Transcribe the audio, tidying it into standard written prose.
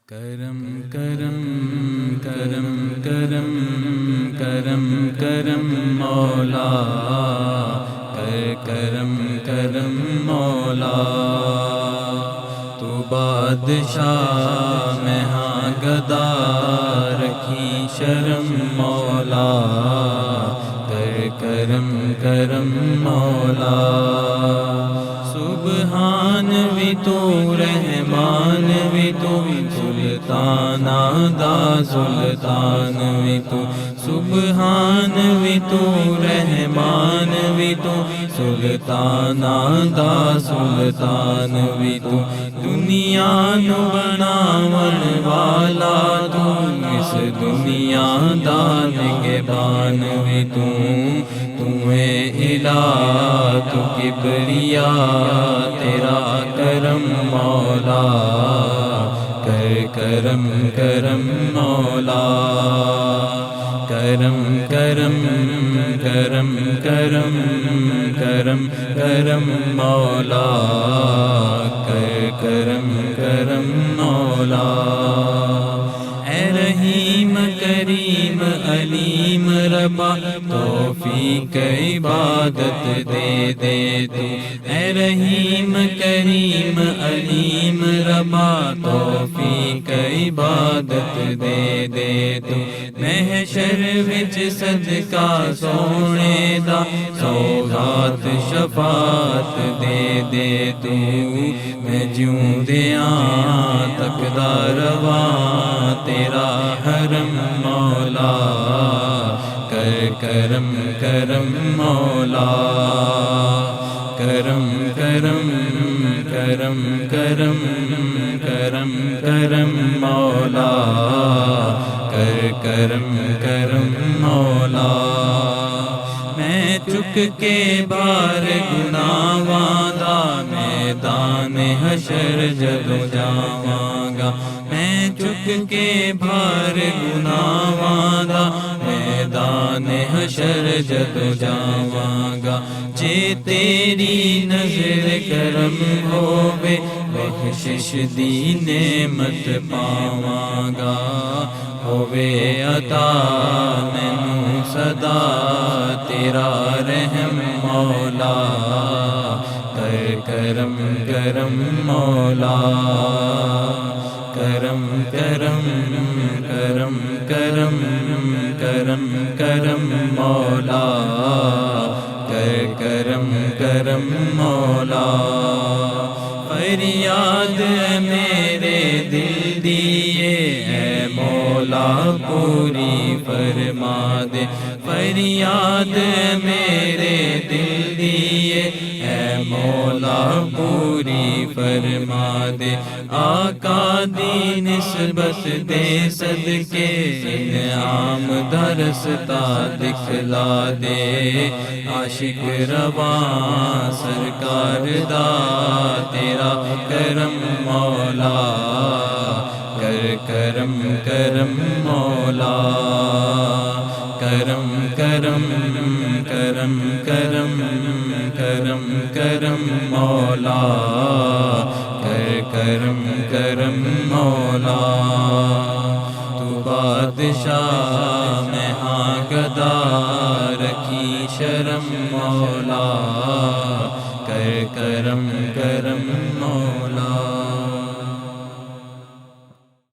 کرم کرم کرم کرم کرم کرم مولا، کرم کرم مولا، تو بادشاہ میں ہاں گدا رکھی شرم مولا، کرم کرم مولا، سبحان بھی تو رحمان بھی تو سلطان دا سلطان بھی تو، سبحان بھی تو رحمان بھی تو سلطان دا سلطان بھی تو، دنیا نو بناون والا تو، اس دنیا دا نگہبان بھی تو، الہ تو کبریا تیرا کرم مولا، کرم کرم مولا، کرم کرم کرم کرم کرم کرم مولا، کرم کرم مولا، اے رحیم کریم علیم ربا توفیق عبادت دے دے تو، اے رحیم کریم علیم ربا توفیق عبادت دے دے تو، محشر وچ صدقہ سونے دا سوغات شفاعت دے دے تو، میں جیوندیاں تکدا رواں تیرا حرم مولا، کرم کرم مولا، کرم کرم کرم کرم کرم کرم مولا، کرم کرم مولا، میں چک کے بار گناہاں دا میدان حشر جدوں جاواں گا، میں چک کے بار گناہاں دا میدان حشر جدوں جاواں گا، جے تیری نظر کرم ہووے بخشش دی نعمت پاواں گا، ہووے عطا مینوں صدا تیرا رحم مولا، کرم کرم مولا، کرم کرم کرم کرم کرم کرم مولا، کرم کرم مولا، فریاد میرے دل دیے اے مولا پوری فرما دے، فریاد میرے دل دیے اے مولا پوری فرما دے، آقا دی نسبت دے صدقے انعام دا رستہ دکھلا دے، عاشق رواں سرکار دا تیرا کرم مولا، کرم کرم مولا، کرم کرم کرم کرم کرم کرم مولا، کرم کرم مولا، تو بادشاہ میں ہاں گدا رکھی شرم مولا، کرم کرم مولا۔